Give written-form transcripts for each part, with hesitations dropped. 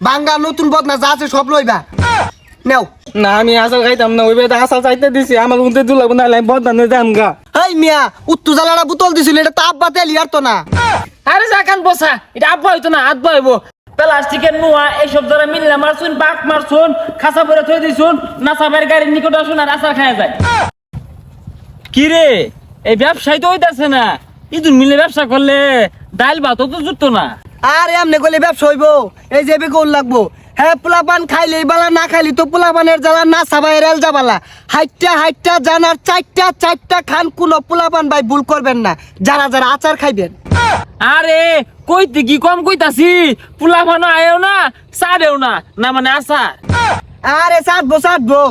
বাঙ্গা নতুন বদনা যা আছে সব লইবা নেও। না আমি আসাল খাইতাম না, ওই বেটা আসাল চাইতে দিছি আমার উনতে দুলাব না লাই বদনা নিয়ে যাম গা। এই মিয়া উত্তু জ্বালাটা বোতল দিছিল, এটা তো আব্বা তেল ইয়ার তো না। আরে জাকান বসা, এটা আব্বা হইতো না আব্বা হইব। প্লাস্টিকের নোয়া এইসব যারা মিললে মারছুন, পাক মারছুন, খাসা পরে থই দিছুন, নাসাবের গাড়ির নিকট আসুন আর আচার খাওয়া যায়। কি রে এই ব্যবসায় তো হইতাছে না, ইদুর মিলে ব্যবসা করলে ডাইল ভাত তো জুটতো না। আর এমনি করলে ব্যবসা হইব, এই যে বেগুন লাগবো। হ্যাঁ পোলাপান খাইলে বালা, না খাইলে তো পোলাপানের জ্বালা, না সাবাই রেল যাবালা। হাইটটা জানার চারটা খান, কোন পোলাপান ভাই ভুল করবেন না, যারা যারা আচার খাইবেন। আরে কইতে কি কম কইতাছি, পোলা ভানো আয়ও না সারেও না, না মানে আচার। আরে চাটবো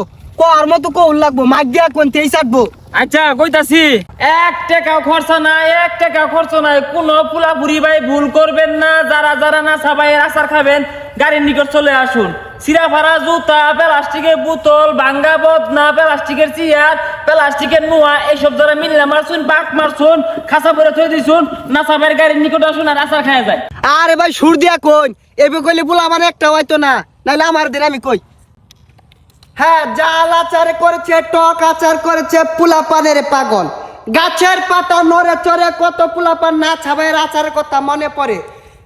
কর মতো কৌল লাগবো, মাগ দিয়া কোনতে চাটবো। আচ্ছা কইতাছি, 1 টাকাও খরচা নাই, 1 টাকাও খরচা নাই, কোন পোলা বুড়ি ভাই ভুল করবেন না। যারা যারা না সাবাইয়ের আচার খাবেন গাড়ির নিকট চলে আসুন। সিরা ফারা জুতা, প্লাস্টিকের বোতল, ভাঙ্গা বদনা, প্লাস্টিকের চেয়ার, প্লাস্টিকের নোয়া এইসব যারা মিললে মারছুন, পাক মারছুন, খাসা পরে থই দিছুন, না সাবাইয়ের গাড়ির নিকট আসুন আর আচার খাওয়া যায়। আরে ভাই সুর দিয়া কই, এবে কইলে পোলাপান একটা হয়তো না, নাইলে আমার দিন আমি কই। হ্যাঁ জাল আচার করেছে, টক আচার করেছে, পোলাপানের পাগল। গাছের পাতা নড়ে চড়ে কত পোলাপান না ছাবাইয়ের আচারের কথা মনে পড়ে।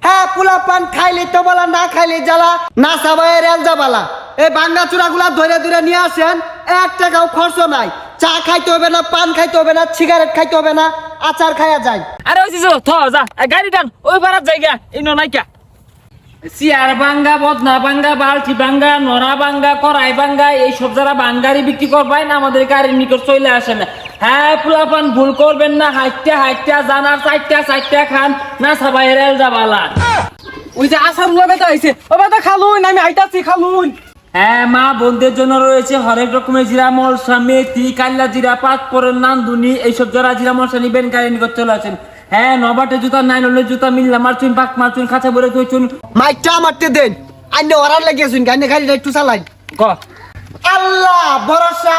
হ্যাঁ পোলাপান খাইলে তো বলা, না খাইলে জ্বালা, না ছাবাইয়ের এলজা বালা। এই ভাঙ্গা চূড়া গুলা ধরে নিয়ে আসেন, 1 টাকাও খরচ নাই। চা খাইতে হবে না, পান খাইতে হবে না, সিগারেট খাইতে হবে না, আচার খাইয়া যায়। আরে ওই যে থ যা গাড়ি টান, ওই পারার জায়গা এই নাইকা। চেয়ার ভাঙ্গা, বদনা ভাঙ্গা, বালতি ভাঙ্গা, নড়া ভাঙ্গা, কড়াই ভাঙ্গা এইসব যারা ভাঙ্গারি বিক্রি করবেন আমাদের গাড়ির নিকট চলে আসেন। হ্যাঁ পোলাপান ভুল করবেন না, হাইটটা জানার চারটা খান, না সবাই রেল যাবালা। ওই যে আসার লগে আইছে, ও বেটা খালুন, আমি আইতাছি খালুন। হ্যাঁ মা বোনদের জন্য রয়েছে হরেক রকমের জিরা মশলা, মেথি, কাল্লা জিরা, পাঁচফোড়ন, নানদুনি এইসব যারা জিরা মশলা নিবেন গাড়ির নিকট চলে আসেন। হ্যাঁ নবাটের জুতা, নাইলনের জুতা, মিল্লা মারছুন, পাক মারছুন, খাঁচা ভরে থইছুন। মাইকটা মারতে দেন, আইনে ওরার লাগিয়েছুন, গাইনে গাড়িটা একটু চালাই। ক আল্লাহ ভরসা,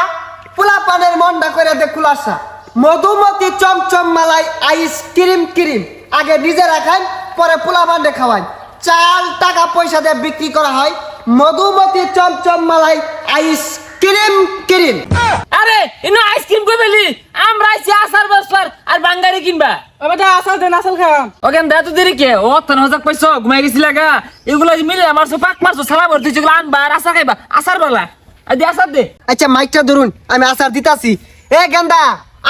পোলাপানের মনটা করে দে খুলাসা। মধুমতি চমচম মালাই, আইসক্রিম ক্রিম, আগে নিজেরা খাই পরে পোলাপানকে খাওয়াই। 4 টাকা পয়সা দিয়ে বিক্রি করা হয় মধুমতি চমচম মালাই, আইসক্রিম ক্রিম। আরে ইনো আইসক্রিম কই পেলি, আমরা আইছি আচার বসবার আর বাঙ্গারি কিনবা। ও বেটা আসাল দেন, আসাল খাম। ওখান দা তো দেরি কে ও তন হজাক পয়সা ঘুমাই গেছিল গা। এগুলো মিলে মারছো, পাক মারছো, সালা ভর্তি যেগুলো আনবা আর আচার খাইবা, আচার বালা আদি আচার দে। আচ্ছা মাইকটা ধরুন, আমি আচার দিতাছি। এ গেন্দা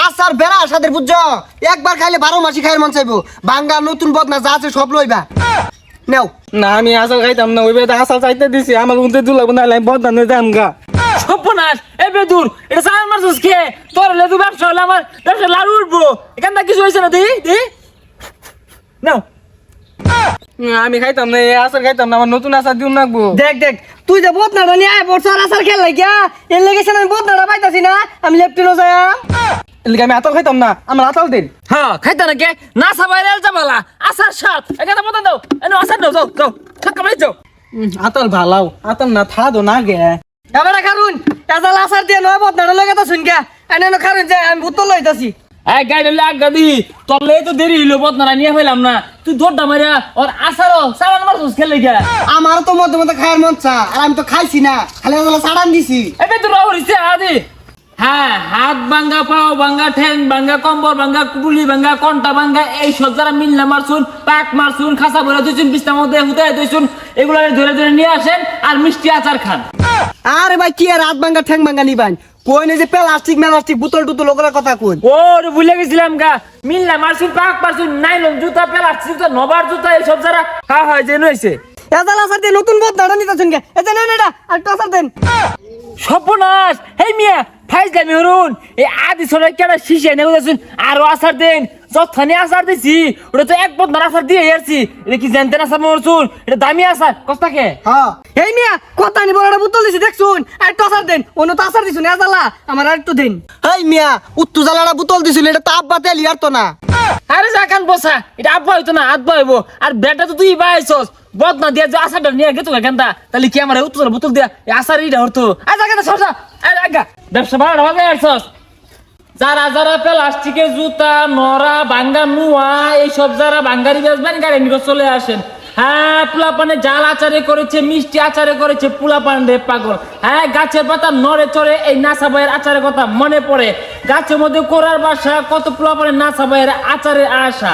আচার বেড়া সাদের বুঝছো, একবার খাইলে 12 মাসি খাইয়ের মন চাইবো। বাঙ্গা নতুন বদনা যা আছে সব লইবা নেও। না আমি আসাল খাইতাম না, ওই বেটা আসাল চাইতে দিছি আমার উনতে দুলাব না লাই বদনা নিয়ে যাম গা। সর্বনাশ, এ বেদুর এটা সালান মারছস কে? তোর লেদু ব্যবসা হলে আমার ব্যবসা লাড়ু উঠবো। এখান থেকে কিছু হয়েছে না, দি নাও। আমি খাইতাম না, এই আসার খাইতাম না, আমার নতুন আসার দিন রাখবো। দেখ তুই যে বদনাটা নিয়ে আয় বছর আচার খেল লাগিয়া, এর লেগেছে আমি বদনাটা পাইতাছি না, আমি লেফটিনো যাই। এলিকে আমি আতাল খাইতাম না, আমার আতাল দিন। হ্যাঁ খাইতা না কে, না সবাই রেল যাবালা আচার সাত এখানে মতন দাও, এনে আচার দাও, যাও ঠাক্কা মারি যাও। আতাল ভালাও, আতাল না থা দো না গে। এবার খারুন এজাল আচার দিয়ে নয় বদনাটা লগে তো শুনকা এনে খারুন যে আমি ভূত লইতাছি। এই গাড়ি লাগা দি তলে তো দেরি হইলো, বদনা নিয়ে ফেলাম না। তুই দৌড়টা মারিয়া ওর আচারও সালান মারছস খেলে গিয়া। আমারও তো মধ্যে খাওয়ার মন চা, আর আমি তো খাইছি না, খালি সাড়ান দিছি। এবে তো রাহরিছে আদি। হ্যাঁ হাত ভাঙ্গা, পাও ভাঙ্গা, ঠ্যাং ভাঙ্গা, কম্বল ভাঙ্গা, কুপুলি ভাঙ্গা, কন্টা ভাঙ্গা এই সব যারা মিললে মারছুন, পাক মারছুন, খাসা ভরে দিয়েছুন, বিছনার মধ্যে হুতায় দিয়েছুন, এগুলো ধরে নিয়ে আসেন আর মিষ্টি আচার খান। আরে ভাই কি আর হাত ভাঙ্গা ঠ্যাং ভাঙ্গা নিবান, কই না যে প্লাস্টিক বোতল ওগুলোর কথা কই। ওর ভুলে গেছিলাম গা, মিললে মারছুন, পাক মারছুন, নাইলন জুতা, প্লাস্টিক জুতা, নবার জুতা এই সব যারা হয় যে নইছে। এজাল আচার দিয়ে নতুন বদনাটা নিতাছেন কে, এটা নেন এটা আর একটু আচার দেন। সর্বনাশ, হেই মিয়া ফাইজলামি হরুন, এই আদি সরাই কেন শিশে নেই বুঝেছেন, আরো আচার দেন। যতখানি আচার দিছি ওটা তো এক বদনার আচার দিয়ে আসছি। এটা কি জানতেন আচার মরছুন, এটা দামি আচার কস্তাকে। হ্যাঁ এই মিয়া কথা নি বড়টা বোতল দিছি দেখছুন, আর একটু আচার দেন। অন্য তো আচার দিছুন এজালা, আমার আর একটু দেন। এই মিয়া উত্তু জ্বালাটা বোতল দিছিল, এটা তো আব্বা তেল ইয়ার তো না। আরে জাকান বসা, এটা আব্বা হইতো না আব্বা হইব। আর বেটা তো তুই বাইছস বদনা দিয়া যে আচারটা নিয়ে গেতো কেনটা, তাহলে কি আমার উত্তর বোতল দিয়া এই আচার ইটা হতো। আর জাকান সরসা আগা ব্যবসা ভাড়া ভাগে আসছস। যারা যারা প্লাস্টিকের জুতা, নড়া ভাঙ্গা, নুয়া এইসব যারা ভাঙ্গারি বেচবেন গাড়ি নিয়ে চলে আসেন। হ্যাঁ পোলাপানে জাল আচারে করেছে, মিষ্টি আচারে করেছে, পোলাপান রে পাগল। হ্যাঁ গাছের পাতা নড়ে চড়ে এই নাসা ভাইয়ের আচারের কথা মনে পড়ে। গাছের মধ্যে কোরার বাসা, কত পোলাপানের নাসা ভাইয়ের আচারের আশা।